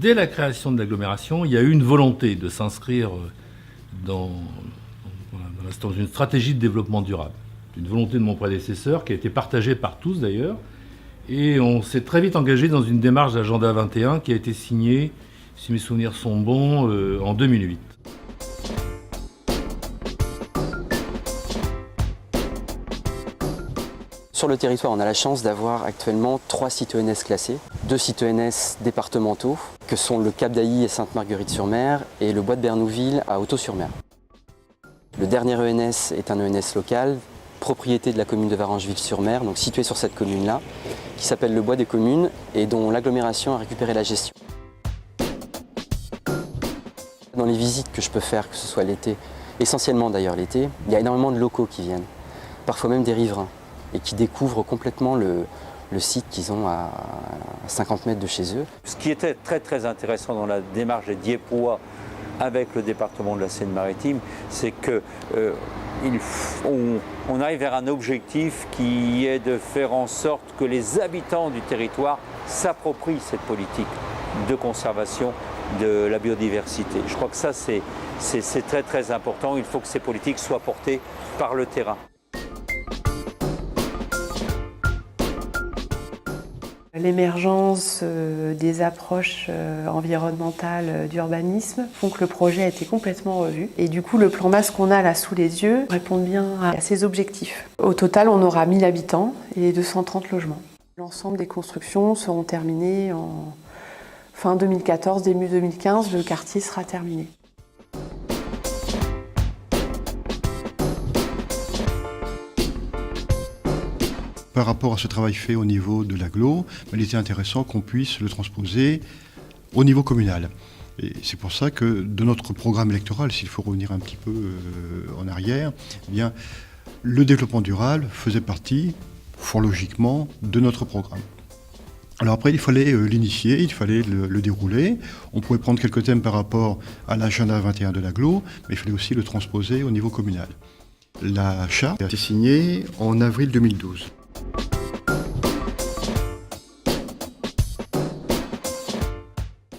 dès la création de l'agglomération, il y a eu une volonté de s'inscrire dans une stratégie de développement durable. Une volonté de mon prédécesseur qui a été partagée par tous d'ailleurs. Et on s'est très vite engagé dans une démarche d'Agenda 21 qui a été signée, si mes souvenirs sont bons, en 2008. Sur le territoire, on a la chance d'avoir actuellement 3 sites ENS classés, 2 sites ENS départementaux, que sont le Cap d'Ailly et Sainte-Marguerite-sur-Mer et le Bois de Bernouville à Hautot-sur-Mer. Le dernier ENS est un ENS local, propriété de la commune de Varengeville-sur-Mer, donc situé sur cette commune-là, qui s'appelle le Bois des Communes et dont l'agglomération a récupéré la gestion. Dans les visites que je peux faire, que ce soit l'été, essentiellement d'ailleurs l'été, il y a énormément de locaux qui viennent, parfois même des riverains, et qui découvrent complètement le site qu'ils ont à 50 mètres de chez eux. Ce qui était très intéressant dans la démarche des Diepois avec le département de la Seine-Maritime, c'est qu'on arrive vers un objectif qui est de faire en sorte que les habitants du territoire s'approprient cette politique de conservation de la biodiversité. Je crois que ça, c'est très important. Il faut que ces politiques soient portées par le terrain. L'émergence des approches environnementales d'urbanisme font que le projet a été complètement revu. Et du coup, le plan masse qu'on a là sous les yeux répond bien à ces objectifs. Au total, on aura 1000 habitants et 230 logements. L'ensemble des constructions seront terminées en fin 2014, début 2015. Le quartier sera terminé. Par rapport à ce travail fait au niveau de l'agglo, il était intéressant qu'on puisse le transposer au niveau communal. Et c'est pour ça que de notre programme électoral, s'il faut revenir un petit peu en arrière, eh bien, le développement durable faisait partie, fort logiquement, de notre programme. Alors après, il fallait l'initier, il fallait le dérouler. On pouvait prendre quelques thèmes par rapport à l'agenda 21 de l'agglo, mais il fallait aussi le transposer au niveau communal. La charte a été signée en avril 2012.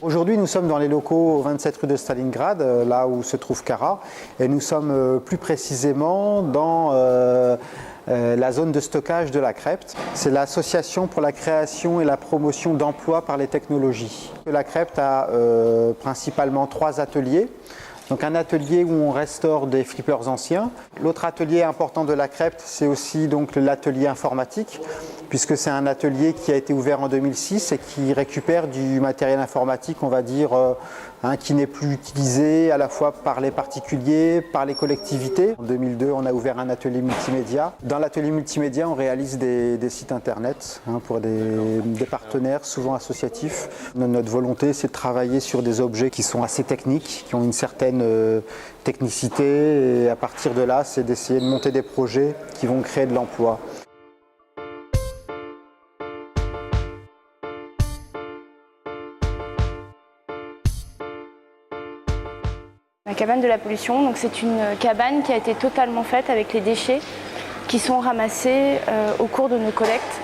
Aujourd'hui, nous sommes dans les locaux 27 rue de Stalingrad, là où se trouve Cara, et nous sommes plus précisément dans la zone de stockage de la CREPT. C'est l'association pour la création et la promotion d'emplois par les technologies. La CREPT a principalement 3 ateliers. Donc un atelier où on restaure des flippers anciens. L'autre atelier important de la CREPT, c'est aussi donc l'atelier informatique, puisque c'est un atelier qui a été ouvert en 2006 et qui récupère du matériel informatique, on va dire, qui n'est plus utilisé à la fois par les particuliers, par les collectivités. En 2002, on a ouvert un atelier multimédia. Dans l'atelier multimédia, on réalise des sites internet pour des partenaires, souvent associatifs. Notre volonté, c'est de travailler sur des objets qui sont assez techniques, qui ont une certaine technicité, et à partir de là, c'est d'essayer de monter des projets qui vont créer de l'emploi. La cabane de la pollution, donc c'est une cabane qui a été totalement faite avec les déchets qui sont ramassés au cours de nos collectes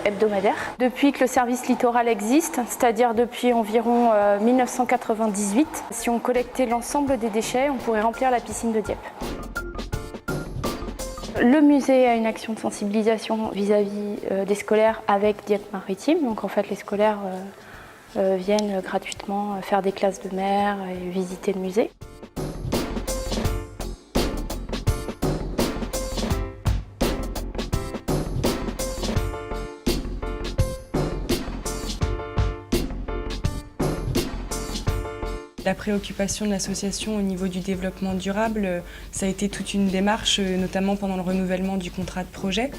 hebdomadaires. Depuis que le service littoral existe, c'est-à-dire depuis environ 1998, si on collectait l'ensemble des déchets, on pourrait remplir la piscine de Dieppe. Le musée a une action de sensibilisation vis-à-vis des scolaires avec Dieppe Maritime. Donc en fait, les scolaires viennent gratuitement faire des classes de mer et visiter le musée. La préoccupation de l'association au niveau du développement durable, ça a été toute une démarche, notamment pendant le renouvellement du contrat de projet.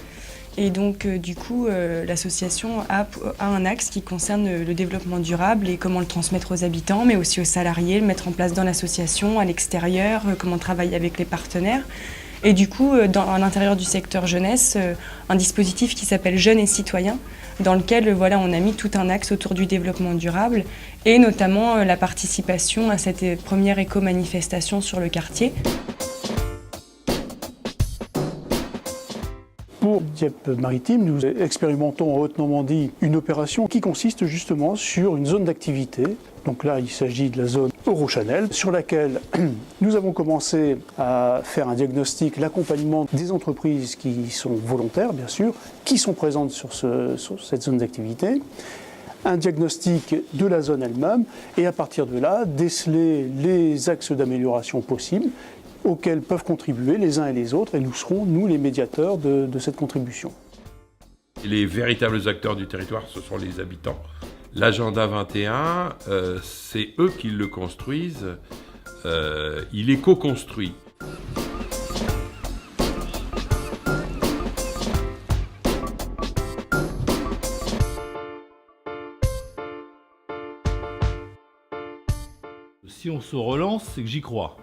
Et donc, du coup, l'association a un axe qui concerne le développement durable et comment le transmettre aux habitants, mais aussi aux salariés, le mettre en place dans l'association, à l'extérieur, comment travailler avec les partenaires. Et du coup, à l'intérieur du secteur jeunesse, un dispositif qui s'appelle Jeunes et Citoyens, dans lequel on a mis tout un axe autour du développement durable et notamment la participation à cette première éco-manifestation sur le quartier. Pour Dieppe Maritime, nous expérimentons en Haute-Normandie une opération qui consiste justement sur une zone d'activité. Donc là, il s'agit de la zone Eurochannel, sur laquelle nous avons commencé à faire un diagnostic, l'accompagnement des entreprises qui sont volontaires, bien sûr, qui sont présentes sur cette zone d'activité, un diagnostic de la zone elle-même, et à partir de là, déceler les axes d'amélioration possibles auxquels peuvent contribuer les uns et les autres, et nous serons, nous, les médiateurs de cette contribution. Les véritables acteurs du territoire, ce sont les habitants. L'agenda 21, c'est eux qui le construisent, il est co-construit. Si on se relance, c'est que j'y crois.